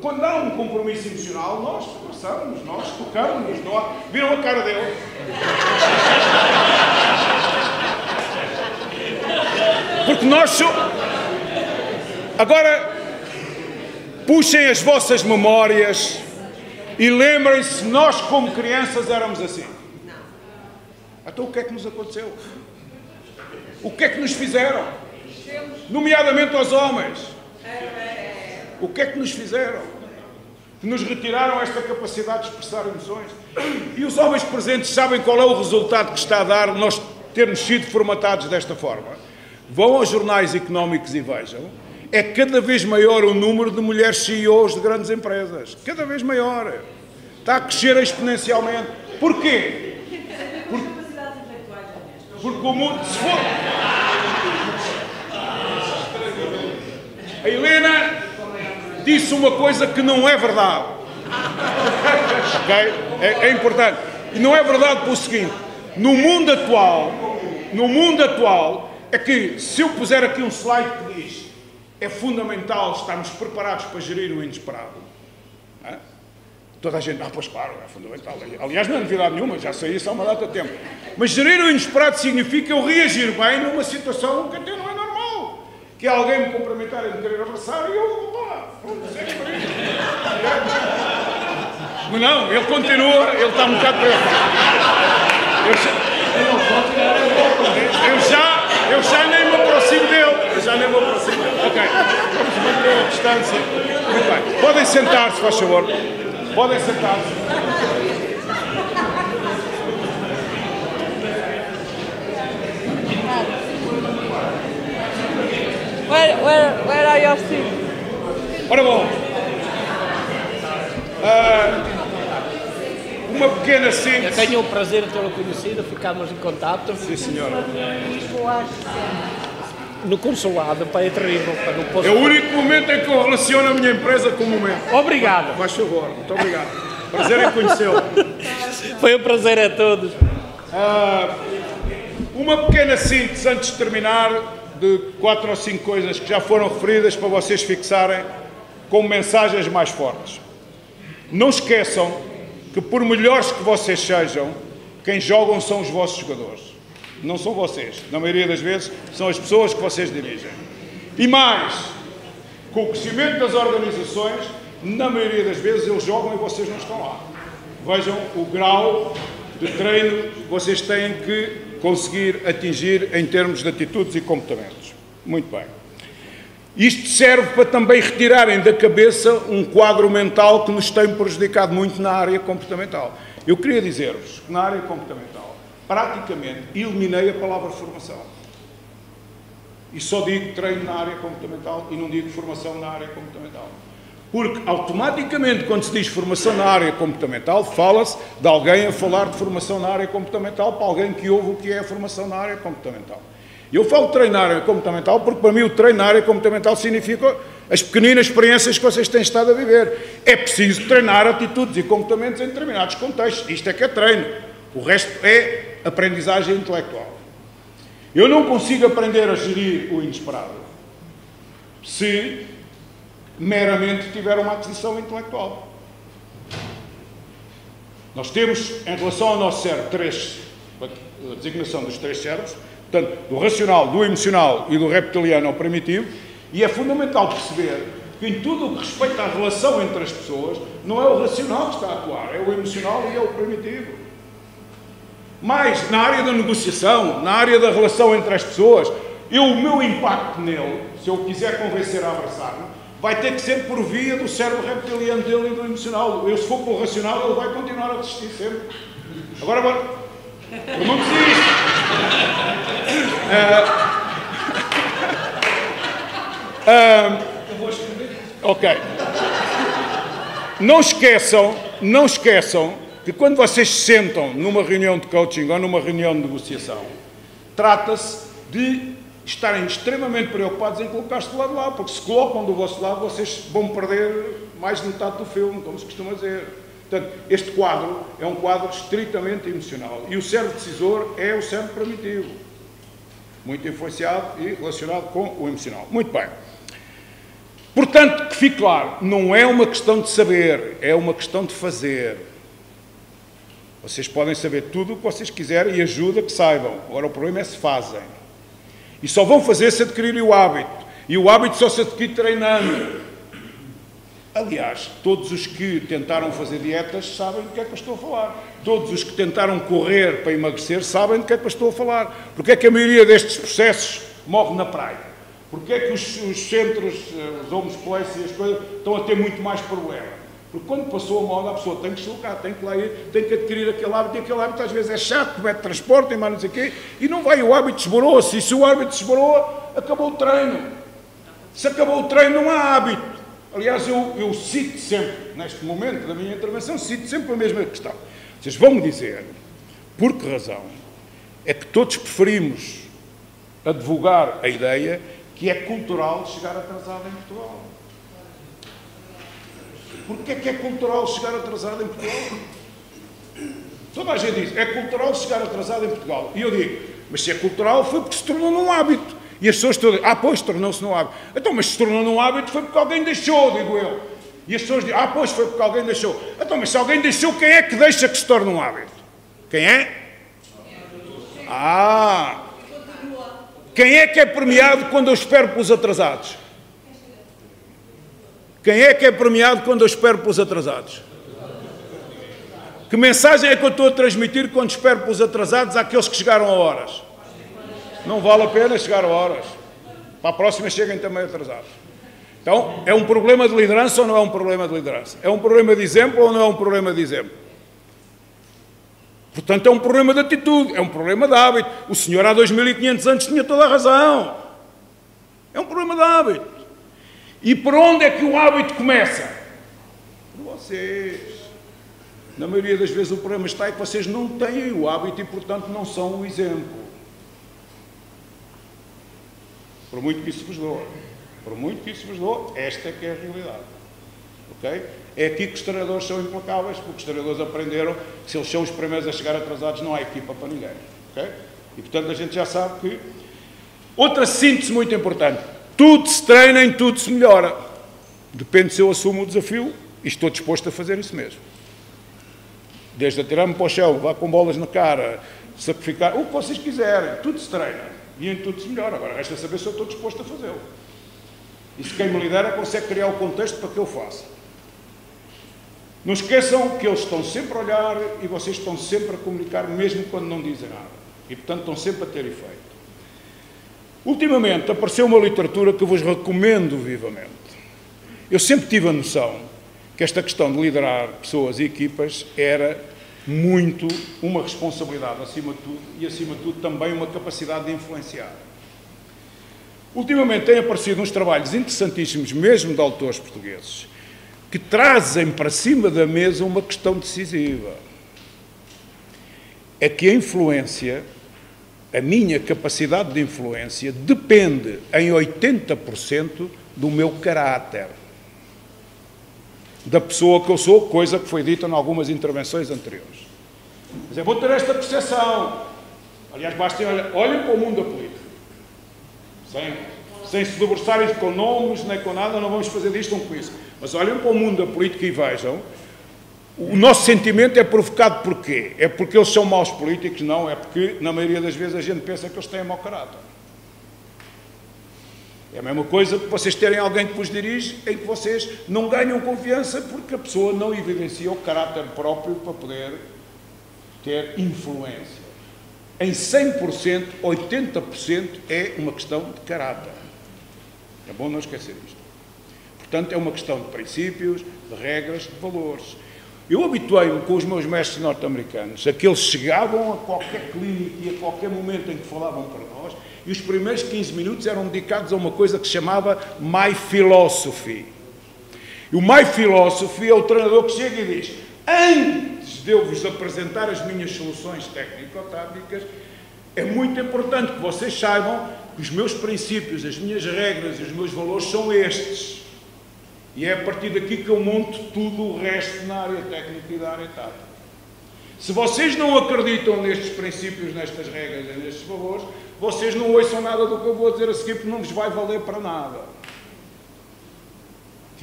Quando há um compromisso emocional, nós abraçamos, nós tocamos, viram a cara dele. Porque nós somos... Agora, puxem as vossas memórias e lembrem-se, nós como crianças éramos assim. Então o que é que nos aconteceu? O que é que nos fizeram? Nomeadamente aos homens. O que é que nos fizeram? Que nos retiraram esta capacidade de expressar emoções. E os homens presentes sabem qual é o resultado que está a dar nós termos sido formatados desta forma. Vão aos jornais económicos e vejam, é cada vez maior o número de mulheres CEOs de grandes empresas. Cada vez maior. Está a crescer exponencialmente. Porquê? Porque o mundo, se for... A Helena disse uma coisa que não é verdade. Ok? É importante. E não é verdade pelo seguinte. No mundo atual, é que se eu puser aqui um slide que diz é fundamental estarmos preparados para gerir o inesperado. É? Toda a gente, pois claro, é fundamental. Aliás, não é novidade nenhuma, já sei isso há uma data de tempo. Mas gerir o inesperado significa eu reagir bem numa situação que até não é normal. Que é alguém me cumprimentar e me querer abraçar e eu, mas não, ele continua, ele está um bocado preocupado. Eu já nem me aproximo dele. Ok, vamos manter a distância. Muito bem. Podem sentar-se, faz favor. Podem sentar-se. Where are your seats? Ora bom. Uma pequena síntese. Eu tenho o prazer de tê-lo conhecido, ficámos em contato. Sim, senhora. No consulado, pá, é terrível. Pá, não posso... É o único momento em que eu relaciono a minha empresa com o momento. Obrigado. Faz favor, muito obrigado. Prazer em conhecê-lo. Foi um prazer a todos. Uma pequena síntese antes de terminar, de 4 ou 5 coisas que já foram referidas para vocês fixarem como mensagens mais fortes. Não esqueçam que por melhores que vocês sejam, quem jogam são os vossos jogadores. Não são vocês. Na maioria das vezes, são as pessoas que vocês dirigem. E mais, com o crescimento das organizações, na maioria das vezes eles jogam e vocês não estão lá. Vejam o grau de treino que vocês têm que conseguir atingir em termos de atitudes e comportamentos. Muito bem. Isto serve para também retirarem da cabeça um quadro mental que nos tem prejudicado muito na área comportamental. Eu queria dizer-vos que na área comportamental, praticamente, eliminei a palavra formação. E só digo treino na área comportamental e não digo formação na área comportamental. Porque, automaticamente, quando se diz formação na área comportamental, fala-se de alguém a falar de formação na área comportamental para alguém que ouve o que é a formação na área comportamental. Eu falo de treino na área comportamental porque, para mim, o treino na área comportamental significa as pequeninas experiências que vocês têm estado a viver. É preciso treinar atitudes e comportamentos em determinados contextos. Isto é que é treino. O resto é aprendizagem intelectual. Eu não consigo aprender a gerir o inesperado se meramente tiver uma aquisição intelectual. Nós temos, em relação ao nosso cérebro, a designação dos 3 cérebros, portanto, do racional, do emocional e do reptiliano ao primitivo, e é fundamental perceber que em tudo o que respeita à relação entre as pessoas, não é o racional que está a atuar, é o emocional e é o primitivo. Mas, na área da negociação, na área da relação entre as pessoas, o meu impacto nele, se eu quiser convencer a abraçar-me, vai ter que ser por via do cérebro reptiliano dele e do emocional. Eu, se for com o racional, ele vai continuar a desistir sempre. Agora, eu não desisto. Ok. Não esqueçam que quando vocês se sentam numa reunião de coaching ou numa reunião de negociação, trata-se de estarem extremamente preocupados em colocar-se do lado de lá, porque se colocam do vosso lado, vocês vão perder mais de metade do filme, como se costuma dizer. Portanto, este quadro é um quadro estritamente emocional. E o cérebro decisor é o cérebro primitivo, muito influenciado e relacionado com o emocional. Muito bem. Portanto, que fique claro, não é uma questão de saber, é uma questão de fazer. Vocês podem saber tudo o que vocês quiserem e ajuda que saibam. Agora, o problema é se fazem. E só vão fazer se adquirirem o hábito. E o hábito só se adquire treinando. Aliás, todos os que tentaram fazer dietas sabem do que é que eu estou a falar. Todos os que tentaram correr para emagrecer sabem do que é que eu estou a falar. Porque é que a maioria destes processos morre na praia? Porque é que os centros, os homes place e as coisas estão a ter muito mais problema? Porque quando passou a moda, a pessoa tem que deslocar, tem que lá ir, tem que adquirir aquele hábito, e aquele hábito às vezes é chato, mete transporte, mas não sei o quê, e não vai, o hábito desmoroa-se, e se o hábito desmoroa, acabou o treino. Se acabou o treino, não há hábito. Aliás, eu cito sempre, neste momento da minha intervenção, cito sempre a mesma questão. Vocês vão-me dizer, por que razão é que todos preferimos advogar a ideia que é cultural chegar atrasado em Portugal? Porquê é cultural chegar atrasado em Portugal? Toda a gente diz, é cultural chegar atrasado em Portugal. E eu digo, mas se é cultural foi porque se tornou num hábito. E as pessoas todas, pois, tornou-se num hábito. Então, mas se tornou num hábito foi porque alguém deixou, digo eu. E as pessoas dizem, pois, foi porque alguém deixou. Então, mas se alguém deixou, quem é que deixa que se torne um hábito? Quem é? Quem é que é premiado quando eu espero pelos atrasados? Quem é que é premiado quando eu espero pelos atrasados? Que mensagem é que eu estou a transmitir quando espero pelos atrasados àqueles que chegaram a horas? Não vale a pena chegar a horas. Para a próxima cheguem também atrasados. Então, é um problema de liderança ou não é um problema de liderança? É um problema de exemplo ou não é um problema de exemplo? Portanto, é um problema de atitude, é um problema de hábito. O senhor há 2500 anos tinha toda a razão. É um problema de hábito. E por onde é que o hábito começa? Por vocês. Na maioria das vezes o problema está é que vocês não têm o hábito e, portanto, não são o exemplo. Por muito que isso vos doa. Por muito que isso vos doa, esta é que é a realidade. Ok? É aqui que os treinadores são implacáveis, porque os treinadores aprenderam que se eles são os primeiros a chegar atrasados, não há equipa para ninguém. Ok? E, portanto, a gente já sabe que... Outra síntese muito importante. Tudo se treina, em tudo se melhora. Depende se eu assumo o desafio e estou disposto a fazer isso mesmo. Desde atirar-me para o chão, levar com bolas na cara, sacrificar, o que vocês quiserem, tudo se treina e em tudo se melhora. Agora, resta saber se eu estou disposto a fazê-lo. E se quem me lidera consegue criar o contexto para que eu faça. Não esqueçam que eles estão sempre a olhar e vocês estão sempre a comunicar, mesmo quando não dizem nada. E, portanto, estão sempre a ter efeito. Ultimamente apareceu uma literatura que eu vos recomendo vivamente. Eu sempre tive a noção que esta questão de liderar pessoas e equipas era muito uma responsabilidade, acima de tudo, e acima de tudo também uma capacidade de influenciar. Ultimamente têm aparecido uns trabalhos interessantíssimos, mesmo de autores portugueses, que trazem para cima da mesa uma questão decisiva. É que a influência... A minha capacidade de influência depende em 80% do meu caráter. Da pessoa que eu sou, coisa que foi dita em algumas intervenções anteriores. Mas eu vou ter esta percepção. Aliás, basta olhem para o mundo da política. Sem se debruçarem com nomes, nem com nada, não vamos fazer disto com isso. Mas olhem para o mundo da política e vejam. O nosso sentimento é provocado por quê? É porque eles são maus políticos? Não, é porque, na maioria das vezes, a gente pensa que eles têm mau caráter. É a mesma coisa que vocês terem alguém que vos dirige em que vocês não ganham confiança porque a pessoa não evidencia o caráter próprio para poder ter influência. Em 100%, 80% é uma questão de caráter. É bom não esquecer isto. Portanto, é uma questão de princípios, de regras, de valores. Eu habituei-me com os meus mestres norte-americanos a que eles chegavam a qualquer clínica e a qualquer momento em que falavam para nós e os primeiros 15 minutos eram dedicados a uma coisa que se chamava My Philosophy. E o My Philosophy é o treinador que chega e diz: antes de eu vos apresentar as minhas soluções técnico-táticas, é muito importante que vocês saibam que os meus princípios, as minhas regras e os meus valores são estes. E é a partir daqui que eu monto tudo o resto na área técnica e da área tática. Se vocês não acreditam nestes princípios, nestas regras e nestes valores, vocês não ouçam nada do que eu vou dizer a seguir, porque não vos vai valer para nada.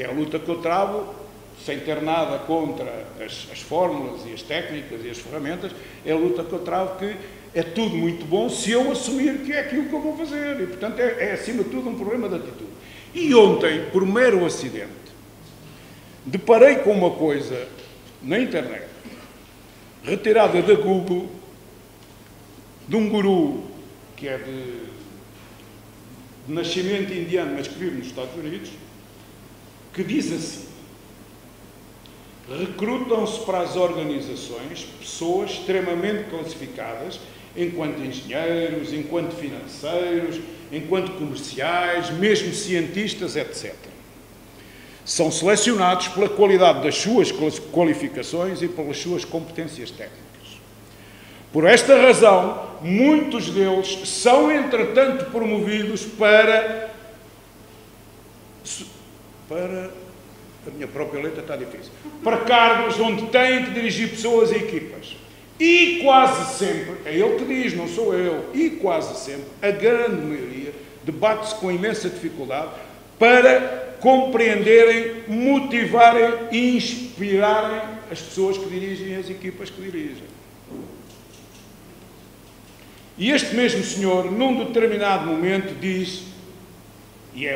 que é a luta que eu travo, sem ter nada contra as fórmulas e as técnicas e as ferramentas, é a luta que eu travo que é tudo muito bom se eu assumir que é aquilo que eu vou fazer. E, portanto, é acima de tudo um problema de atitude. E ontem, por mero acidente, deparei com uma coisa na internet, retirada da Google, de um guru que é de nascimento indiano, mas que vive nos Estados Unidos, que diz assim: recrutam-se para as organizações pessoas extremamente classificadas, enquanto engenheiros, enquanto financeiros, enquanto comerciais, mesmo cientistas, etc. São selecionados pela qualidade das suas qualificações e pelas suas competências técnicas. Por esta razão, muitos deles são, entretanto, promovidos para... A minha própria letra está difícil. Para cargos onde têm que dirigir pessoas e equipas. E quase sempre, é ele que diz, não sou eu, e quase sempre, a grande maioria, debate-se com imensa dificuldade para compreenderem, motivarem e inspirarem as pessoas que dirigem as equipas que dirigem. E este mesmo senhor, num determinado momento, diz, e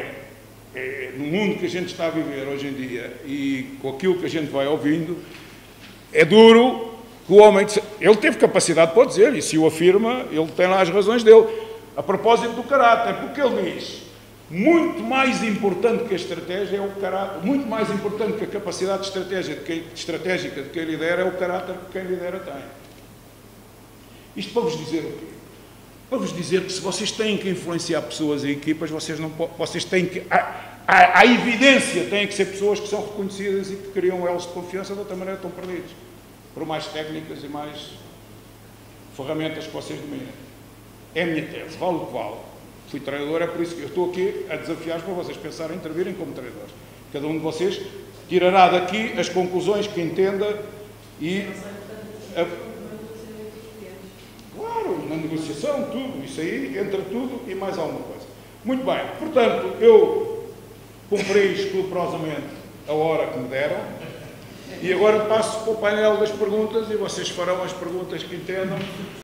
no mundo que a gente está a viver hoje em dia e com aquilo que a gente vai ouvindo, é duro que o homem... Ele teve capacidade para dizer, e se o afirma, ele tem lá as razões dele. A propósito do caráter, porque ele diz, muito mais importante que a estratégia é o caráter, muito mais importante que a capacidade estratégica de quem lidera é o caráter que quem lidera tem. Isto para vos dizer o quê? Para vos dizer que se vocês têm que influenciar pessoas e equipas, vocês têm que... A evidência tem que ser pessoas que são reconhecidas e que criam elos de confiança, de outra maneira estão perdidos. Por mais técnicas e mais ferramentas que vocês dominem. É a minha tese, vale o que vale. Fui treinador, é por isso que eu estou aqui a desafiar-vos para vocês pensarem em intervirem como treinadores. Cada um de vocês tirará daqui as conclusões que entenda e... Claro, na negociação, tudo, isso aí, entre tudo e mais alguma coisa. Muito bem, portanto, eu cumpri escrupulosamente a hora que me deram e agora passo para o painel das perguntas e vocês farão as perguntas que entendam.